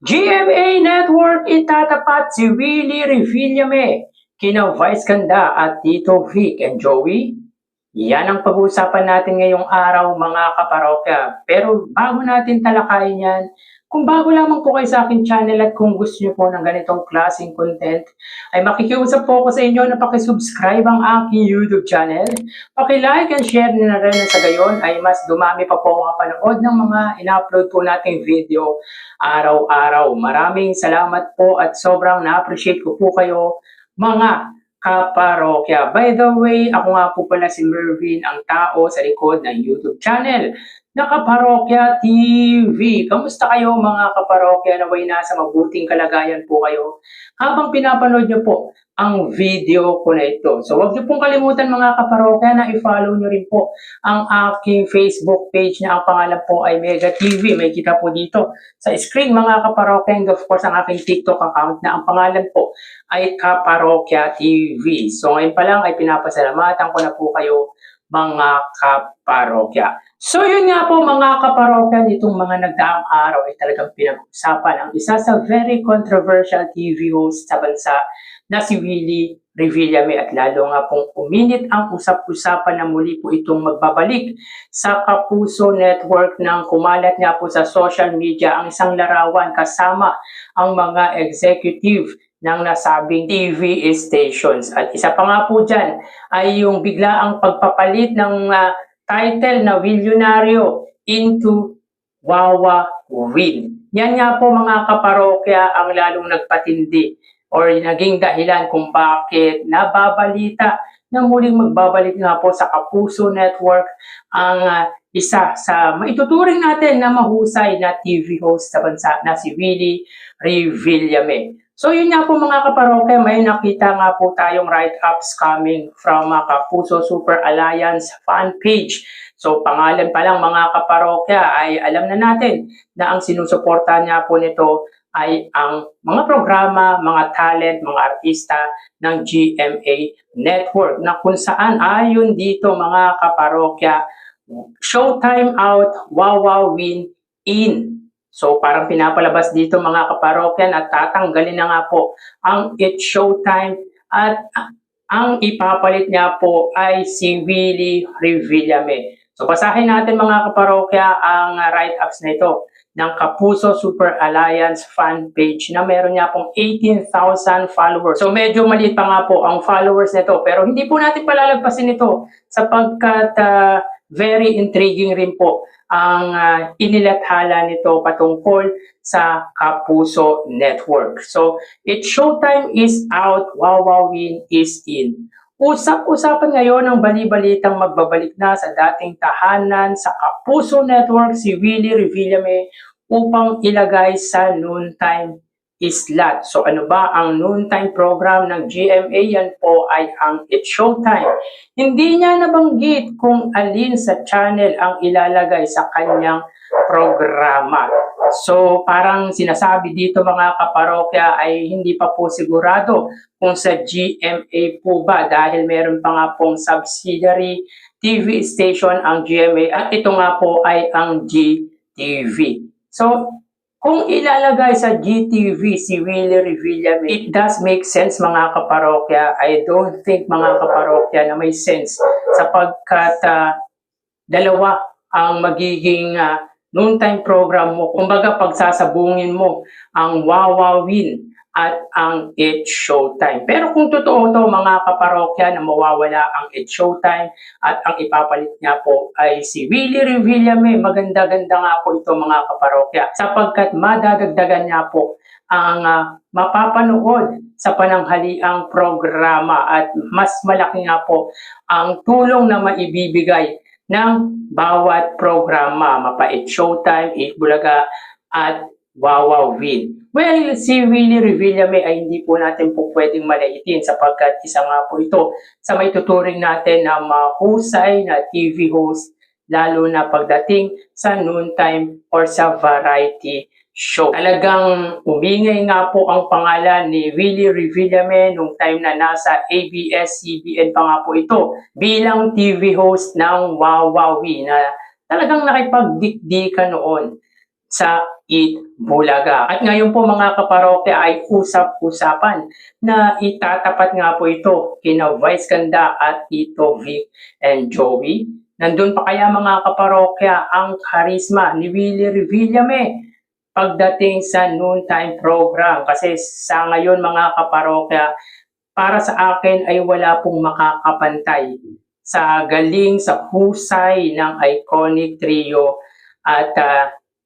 GMA Network itatapat si Willie Revillame kina Vice Ganda at Tito Vic and Joey. Yan ang pag-uusapan natin ngayong araw mga kaparokya. Pero bago natin talakayin yan, kung bago lamang po kayo sa aking channel at kung gusto niyo po ng ganitong klaseng content, ay makikiusap po ako sa inyo na pakisubscribe ang aking YouTube channel. Paki-like and share na rin sa gayon ay mas dumami pa po ang panood ng mga ina-upload po nating video araw-araw. Maraming salamat po at sobrang na-appreciate ko po kayo mga kaparokya. By the way, ako nga po pala si Mervin, ang tao sa likod ng YouTube channel na Kaparokya TV. Kamusta kayo mga kaparokya? Naway nasa mabuting kalagayan po kayo habang pinapanood nyo po ang video ko na ito. So huwag nyo pong kalimutan mga kaparokya na i-follow nyo rin po ang aking Facebook page na ang pangalan po ay Mega TV. May kita po dito sa screen mga kaparokya, and of course ang aking TikTok account na ang pangalan po ay Kaparokya TV. So ngayon pa lang ay pinapasalamatan ko na po kayo mga kaparokya. So yun nga po mga kaparokya, nitong mga nagdaang araw ay talagang pinag-usapan ang isa sa very controversial TV host sa bansa na si Willie Revillame, at lalo nga pong uminit ang usap-usapan na muli po itong magbabalik sa Kapuso Network nang kumalat nga po sa social media ang isang larawan kasama ang mga executive ng nasabing TV stations. At isa pa nga po dyan ay yung biglaang pagpapalit ng title na Willionario into Wawa Win. Yan nga po mga kaparokya ang lalong nagpatindi or naging dahilan kung bakit nababalita na muling magbabalik nga po sa Kapuso Network ang isa sa maituturing natin na mahusay na TV host sa bansa na si Willie Revillame. So yun nga po mga kaparokya, may nakita nga po tayong write-ups coming from Kapuso Super Alliance fan page. So pangalan pa lang mga kaparokya ay alam na natin na ang sinusuporta niya po nito ay ang mga programa, mga talent, mga artista ng GMA Network na kung saan ayon dito mga kaparokya, Showtime out, Wawa Win in. So parang pinapalabas dito mga kaparokya at tatanggalin na nga po ang It's Showtime at ang ipapalit niya po ay si Willie Revillame. So basahin natin mga kaparokya ang write-ups na ito ng Kapuso Super Alliance fan page na meron niya pong 18,000 followers. So medyo maliit pa nga po ang followers nito, pero hindi po natin palalagpasin ito sapagkat very intriguing rin po ang inilathala nito patungkol sa Kapuso Network. So, It's Showtime is out, Wawa Win is in. Usap-usapan ngayon ang bali-balitang magbabalik na sa dating tahanan sa Kapuso Network si Willie Revillame upang ilagay sa noontime slot. So ano ba ang noontime program ng GMA? Yan po ay ang It's Showtime. Hindi niya nabanggit kung alin sa channel ang ilalagay sa kanyang programa. So parang sinasabi dito mga kaparokya ay hindi pa po sigurado kung sa GMA po ba, dahil meron pa nga pong subsidiary TV station ang GMA at ito nga po ay ang GTV. So kung ilalagay sa GTV si Willie Revillame, it does make sense mga kaparokya. I don't think mga kaparokya na may sense sapagkat dalawa ang magiging noontime program mo. Kumbaga pagsasabungin mo ang Wawa Win at ang It's Showtime. Pero kung totoo to mga kaparokya na mawawala ang It's Showtime at ang ipapalit niya po ay si Willie Revillame, maganda-ganda nga po ito mga kaparokya sapagkat madadagdagan niya po ang mapapanood sa pananghaliang programa at mas malaki nga po ang tulong na maibibigay ng bawat programa, mapa It's Showtime, It's Bulaga at Wawa Win. Well, si Willie Revillame ay hindi po natin po pwedeng malaitin sapagkat isa nga po ito sa may tuturing natin na mahusay na TV host lalo na pagdating sa noontime or sa variety show. Talagang umingay nga po ang pangalan ni Willie Revillame nung time na nasa ABS-CBN pa nga po ito bilang TV host ng Wawa Win na talagang nakipagdikdikan noon sa Eat Bulaga. At ngayon po mga kaparokya ay usap-usapan na itatapat nga po ito kina Vice Ganda at Tito Vic and Joey. Nandun pa kaya mga kaparokya ang karisma ni Willie Revillame pagdating sa noontime program? Kasi sa ngayon mga kaparokya, para sa akin ay wala pong makakapantay sa galing, sa husay ng iconic trio at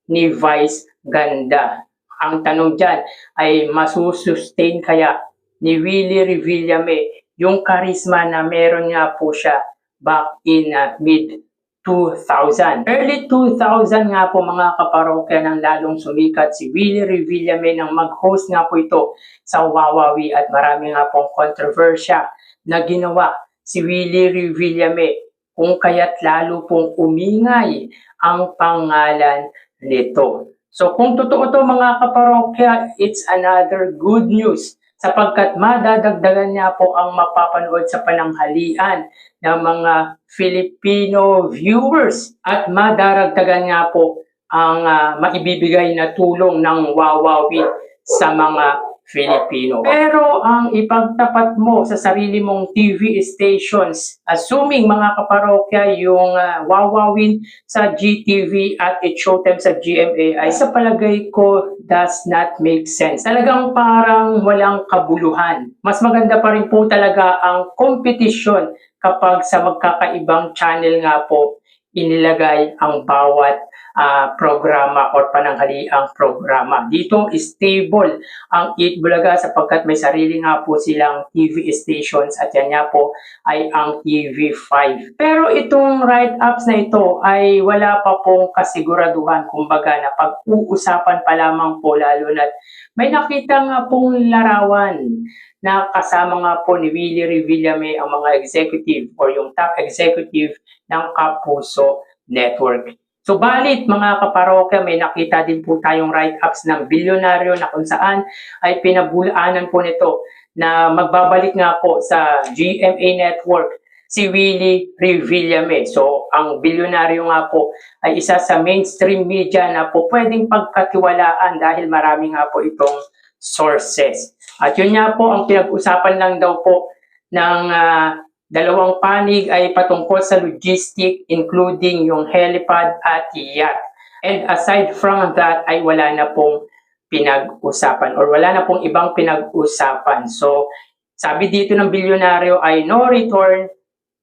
ni Vice Ganda. Ang tanong dyan ay masusustain kaya ni Willie Revillame yung karisma na meron nga po siya back in mid 2000. Early 2000 nga po mga kaparokya nang lalong sumikat si Willie Revillame nang mag-host nga po ito sa Wawawi at marami nga pong kontrobersya na ginawa si Willie Revillame kung kaya't lalo pong umingay ang pangalan nito. So kung totoo to mga kaparokya, it's another good news sapagkat madadagdagan niya po ang mapapanood sa pananghalian ng mga Filipino viewers at madaragdagan nga po ang maibibigay na tulong ng Wawawi sa mga Filipino. Pero ang ipagtapat mo sa sarili mong TV stations, assuming mga kaparokya yung Wawawin sa GTV at It's Showtime sa GMA ay sa palagay ko does not make sense. Talagang parang walang kabuluhan. Mas maganda pa rin po talaga ang kompetisyon kapag sa magkakaibang channel nga po inilagay ang bawat programa or pananghaliang programa. Dito stable ang Eat Bulaga sapagkat may sarili nga po silang TV stations at yan nga po ay ang TV5. Pero itong write-ups na ito ay wala pa pong kasiguraduhan, kumbaga na pag-uusapan pa lamang po, lalo na may nakita nga pong larawan na kasama nga po ni Willie Revillame ang mga executive or yung top executive ng Kapuso Network. So balit mga kaparokya, may nakita din po tayong write-ups ng bilyonaryo na kung saan ay pinabulaanan po nito na magbabalik nga po sa GMA Network si Willie Revillame. So ang bilyonaryo nga po ay isa sa mainstream media na po pwedeng pagkatiwalaan dahil marami nga po itong sources. At yun nga po ang pinag-usapan lang daw po ng dalawang panig ay patungkol sa logistic including yung helipad at yacht. And aside from that ay wala na pong pinag-usapan or wala na pong ibang pinag-usapan. So sabi dito ng bilyonaryo ay no return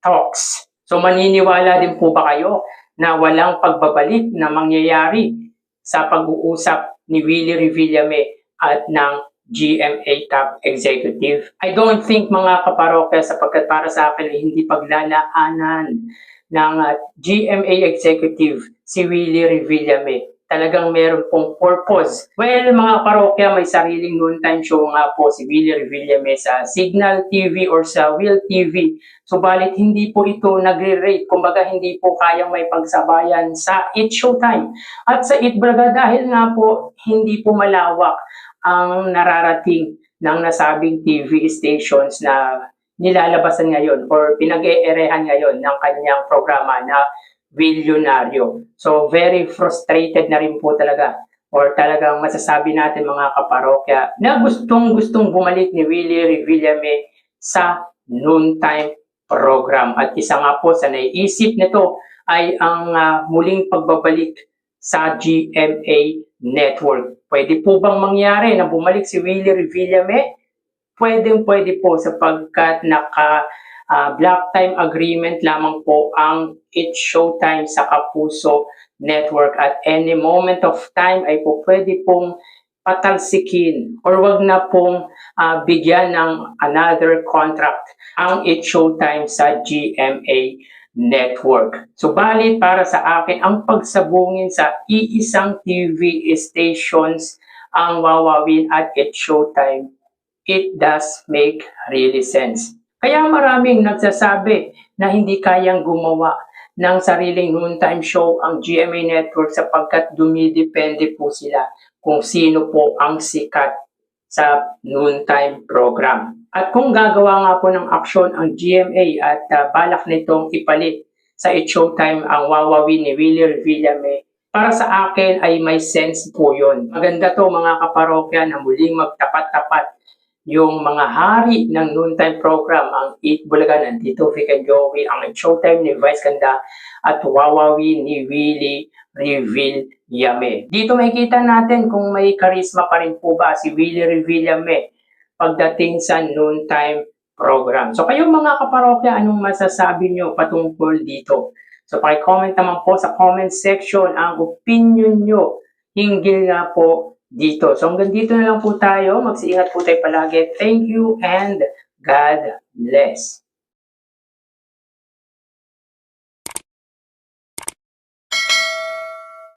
talks. So maniniwala din po ba kayo na walang pagbabalik na mangyayari sa pag-uusap ni Willie Revillame at ng GMA Top Executive? I don't think mga kaparokya sapagkat para sa akin ay hindi paglalaanan ng GMA Executive si Willie Revillame. Talagang meron pong purpose. Well mga parokya, may sariling noontime show nga po si Willie Revillame sa Signal TV or sa Will TV. Subalit hindi po ito nagre-rate. Kumbaga hindi po kayang may pagsabayan sa It's Showtime at sa Eat Bulaga dahil nga po hindi po malawak ang nararating ng nasabing TV stations na nilalabasan ngayon or pinag-eerehan ngayon ng kanyang programa na bilyonaryo. So very frustrated na rin po talaga or talagang masasabi natin mga kaparokya na gustong bumalik ni Willie Revillame sa noontime program. At isa nga po sa naiisip nito ay ang muling pagbabalik sa GMA Network. Pwede po bang mangyari na bumalik si Willie Revillame? Pwede po sapagkat naka black time agreement lamang po ang It's Showtime sa Kapuso Network. At any moment of time ay po pwede pong patalsikin or wag na pong bigyan ng another contract ang It's Showtime sa GMA Network. Subalit para sa akin, ang pagsabungin sa iisang TV stations ang Wawawin at It's Showtime, it does make really sense. Kaya maraming nagsasabi na hindi kayang gumawa ng sariling noontime show ang GMA Network sapagkat dumidepende po sila kung sino po ang sikat sa noontime program. At kung gagawa nga po ng aksyon ang GMA at balak nitong ipalit sa It's Showtime ang Wawawin ni Willie Revillame, Para sa akin ay may sense po yun. Maganda to mga kaparokya na muling magtapat-tapat yung mga hari ng noontime program, ang Eat Bulaga ng Tito Vic and Joey, ang Showtime ni Vice Ganda, at Wawawi ni Willie Revillame. Dito makikita natin kung may karisma pa rin po ba si Willie Revillame pagdating sa noontime program. So kayong mga kaparokya, anong masasabi nyo patungkol dito? So paki-comment naman po sa comment section ang opinion nyo hinggil nga po dito. So hanggang dito na lang po tayo. Mag-iingat po tayo palagi. Thank you and God bless.